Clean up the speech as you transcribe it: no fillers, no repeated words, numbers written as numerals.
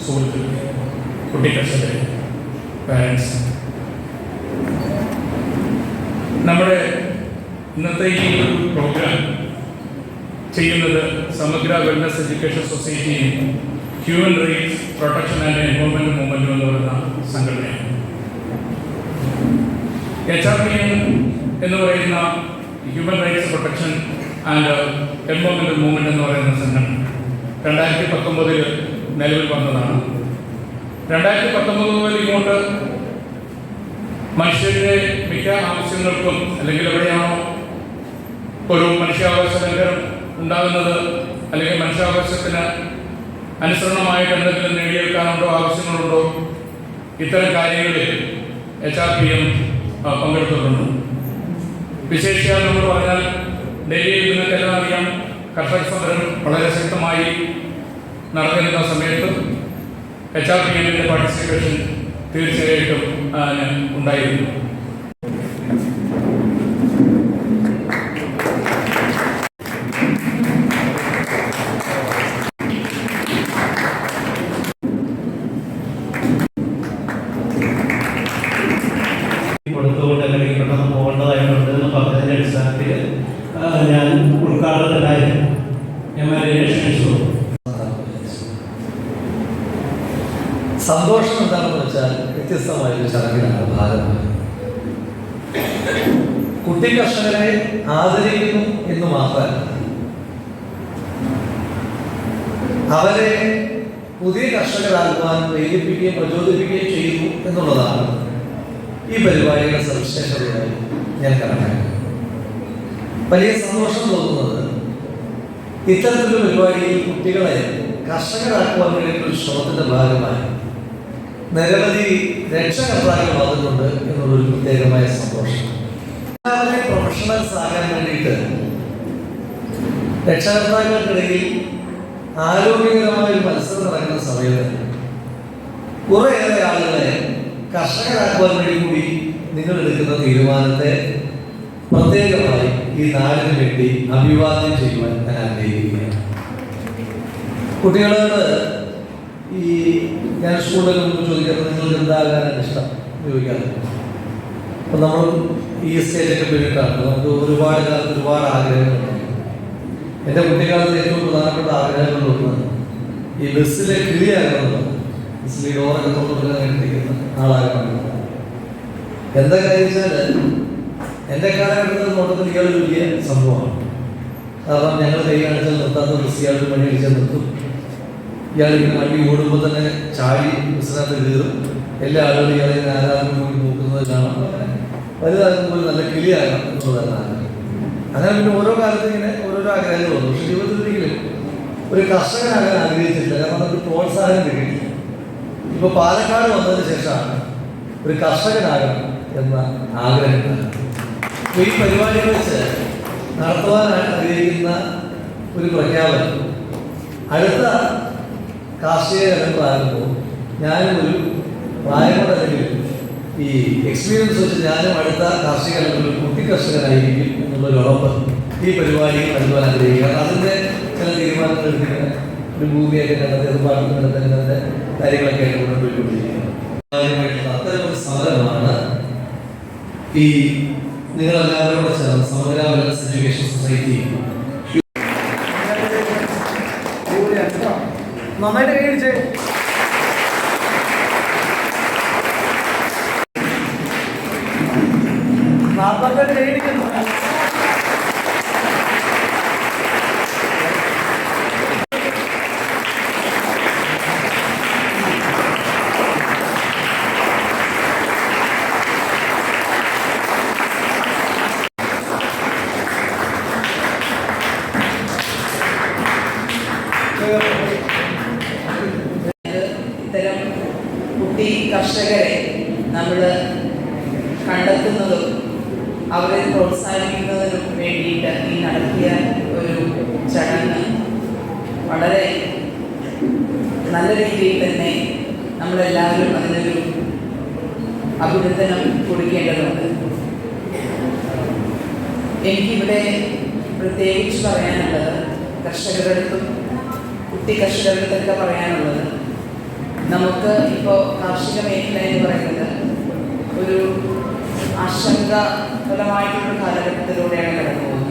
സുഹൃത്തുക്കളെ, കുട്ടിക്കർഷകരെ, പാരൻസ്, നമ്മുടെ ഇന്നത്തെ ഈ പ്രോഗ്രാം ചെയ്യുന്നത് സമഗ്ര വെൽനസ് എഡ്യൂക്കേഷൻ സൊസൈറ്റിയും human rights protection and environment മൂവ്മെൻറ്റും എന്ന് പറയുന്ന സംഘടനയാണ്. HRPN എന്ന് പറയുന്ന human rights protection and environment movement എന്ന് പറയുന്ന സംഘടന 2019 നിലവിൽ വന്നതാണ്. 2019 മുതൽ ഇങ്ങോട്ട് മനുഷ്യരുടെ മിക്ക ആവശ്യങ്ങൾക്കും, അല്ലെങ്കിൽ എവിടെയാണോ ഒരു മനുഷ്യാവകാശ ലംഘനം ഉണ്ടാകുന്നത്, അല്ലെങ്കിൽ മനുഷ്യാവകാശത്തിന് അനുസരണമായിട്ട് എന്തെങ്കിലും നേടിയെടുക്കാനുണ്ടോ, ആവശ്യങ്ങളുണ്ടോ, ഇത്തരം കാര്യങ്ങളിൽ HRPN പങ്കെടുത്തിട്ടുണ്ട്. വിശേഷിച്ചാൽ നമ്മൾ പറഞ്ഞാൽ ഡൽഹിയിൽ നിങ്ങൾക്കെല്ലാം അറിയാം, കർഷക സമരം വളരെ ശക്തമായി നടന്നിരുന്ന സമയത്ത് HRPNന്റെ പാർട്ടിസിപ്പേഷൻ തീർച്ചയായിട്ടും ഉണ്ടായിരുന്നു. കൊടുത്തുകൊണ്ട് അല്ലെങ്കിൽ പെട്ടെന്ന് പോകേണ്ടതായിട്ടുണ്ട് എന്ന് പറഞ്ഞതിൻ്റെ അടിസ്ഥാനത്തിൽ ഞാൻ ഉദ്ഘാടനത്തിനായി ക്ഷണിച്ചു. സന്തോഷം എന്താണെന്ന് വെച്ചാൽ വ്യത്യസ്തമായൊരു ചടങ്ങിലാണ് ഭാഗമായി. കുട്ടി കർഷകരെ ആദരിക്കുന്നു എന്ന് മാത്രമല്ല, അവരെ പുതിയ കർഷകരാകുവാൻ പ്രേരിപ്പിക്കുകയും പ്രചോദിപ്പിക്കുകയും ചെയ്യുന്നു എന്നുള്ളതാണ് ഈ പരിപാടിയുടെ സവിശേഷതയായി ഞാൻ കണക്കാക്കുന്നു. വലിയ സന്തോഷം തോന്നുന്നത് ഇത്തരത്തിലൊരു പരിപാടിയിൽ കുട്ടികളെ കർഷകരാക്കുവാൻ വേണ്ടിയിട്ടുള്ള ശ്രമത്തിന്റെ ഭാഗമായി നിരവധി രക്ഷകർത്താക്കൾ വന്നിട്ടുണ്ട് എന്നുള്ളൊരു പ്രത്യേകമായ സന്തോഷം. എല്ലാവരെയും പ്രൊഫഷണൽസ് ആകാൻ വേണ്ടിയിട്ട് രക്ഷകർത്താക്കൾക്കിടയിൽ ആരോഗ്യകരമായ ഒരു മത്സരം നടക്കുന്ന സമയത്ത് കുറേയേറെ ആളുകളെ കർഷകരാക്കുവാൻ വേണ്ടി കൂടി നിങ്ങൾ എടുക്കുന്ന തീരുമാനത്തെ പ്രത്യേകമായി ഈ നാടിന് വേണ്ടി അഭിവാദ്യം ചെയ്യുവാൻ ഞാൻ ആഗ്രഹിക്കുകയാണ്. കുട്ടികളോട് ഞാൻ സ്കൂളിൽ മുമ്പ് ചോദിക്കുന്നത് നിങ്ങൾക്ക് എന്താകാനാണ് ഇഷ്ടം ചോദിക്കാറ്. അപ്പം നമ്മൾ ഈ സ്റ്റേജൊക്കെ പിന്നിട്ടാണ് നമുക്ക് ഒരുപാട് കാലത്ത് ഒരുപാട് ആഗ്രഹങ്ങളുണ്ട്. എൻ്റെ കുട്ടിക്കാലത്ത് ഏറ്റവും പ്രധാനപ്പെട്ട ആഗ്രഹങ്ങളിലൊന്ന് ഈ ബസ്സിലെ കിളിയാകണമെന്നുള്ളത്. ബസ്സിൽ ഈ ഡോറൊക്കെ തുറന്നു എടുത്തിരിക്കുന്ന ആളാകണം. എന്താ കാര്യം വെച്ചാൽ എൻ്റെ കാലഘട്ടത്തിൽ നോട്ടത്തിൽ ഇയാളൊരു വലിയ സംഭവമാണ്. കാരണം ഞങ്ങൾ കൈ കാണിച്ചാൽ നിർത്താത്ത ബസ് ഇയാളൊരു പണി അടിച്ചാൽ നിർത്തും. ഇയാളിങ്ങനെ വണ്ടി ഓടുമ്പോൾ തന്നെ ചാടി ബസ്സിനകത്ത് കയറും. എല്ലാ ആളുകളും ഇയാളെ ആരാധന കൂടി നോക്കുന്നത് കാണാം. വലുതാകുമ്പോൾ നല്ല കിളിയാകണം എന്നുള്ളതാണ് ആഗ്രഹം. അങ്ങനെ പിന്നെ ഓരോ കാലത്തും ഇങ്ങനെ ഓരോരോ ആഗ്രഹങ്ങൾ വന്നു. പക്ഷെ ജീവിതത്തിലെങ്കിലും ഒരു കർഷകനാകാൻ ആഗ്രഹിച്ചിട്ടില്ല. കാരണം നമുക്ക് പ്രോത്സാഹനം കിട്ടി. ഇപ്പോൾ പാലക്കാട് വന്നതിന് ശേഷമാണ് ഒരു കർഷകനാകണം എന്ന ആഗ്രഹം. ഈ പരിപാടികൾ വെച്ച് നടത്തുവാനായി ആഗ്രഹിക്കുന്ന ഒരു പ്രഖ്യാപനം അടുത്ത കാർഷിക രംഗത്താകുമ്പോൾ ഞാനും ഒരു പ്രായമുണ്ടെങ്കിലും ഈ എക്സ്പീരിയൻസ് വെച്ച് ഞാനും അടുത്ത കാർഷിക രംഗത്തിൽ കുട്ടി കർഷകനായിരിക്കും എന്നുള്ളൊരു ഉറപ്പ് ഈ പരിപാടിയിൽ നൽകുവാൻ ആഗ്രഹിക്കുക. അതിൻ്റെ ചില തീരുമാനങ്ങൾ എടുക്കുന്ന ഒരു ഭൂമിയൊക്കെ കണ്ടെത്തി എതിർപ്പാർക്കും കണ്ടെത്തുന്നതിൻ്റെ കാര്യങ്ങളൊക്കെ ആയിട്ട് കൊണ്ടുപോയിക്കൊണ്ടിരിക്കുന്നത്. അത്തരമൊരു സമരമാണ് ഈ നിങ്ങളെല്ലാവരും കൂടെ ചേർന്ന് സമഗ്ര വെൽനസ് എഡ്യൂക്കേഷൻ സൊസൈറ്റി നന്നായിട്ട് കഴിച്ചേ. നാൽപ്പത്തെട്ട് കഴിക്കുന്നു. ഇത്തരം കുട്ടി കർഷകരെ നമ്മൾ കണ്ടെത്തുന്നതും അവരെ പ്രോത്സാഹിപ്പിക്കുന്നതിനും വേണ്ടിയിട്ട് ഈ നടത്തിയ ഒരു ചടങ്ങ് വളരെ നല്ല രീതിയിൽ തന്നെ നമ്മളെല്ലാവരും അതിനൊരു അഭിനന്ദനം കൊടുക്കേണ്ടതുണ്ട്. എനിക്കിവിടെ പ്രത്യേകിച്ച് പറയാനുള്ളത് കർഷകരുടെ അടുത്തും കുട്ടി കർഷകരുടെ അടുത്തൊക്കെ പറയാനുള്ളത് നമുക്ക് ഇപ്പോൾ കാർഷിക മേഖല എന്ന് പറയുന്നത് ഒരു ആശങ്കാഫലമായിട്ടുള്ള കാലഘട്ടത്തിലൂടെയാണ് കടന്നു പോകുന്നത്.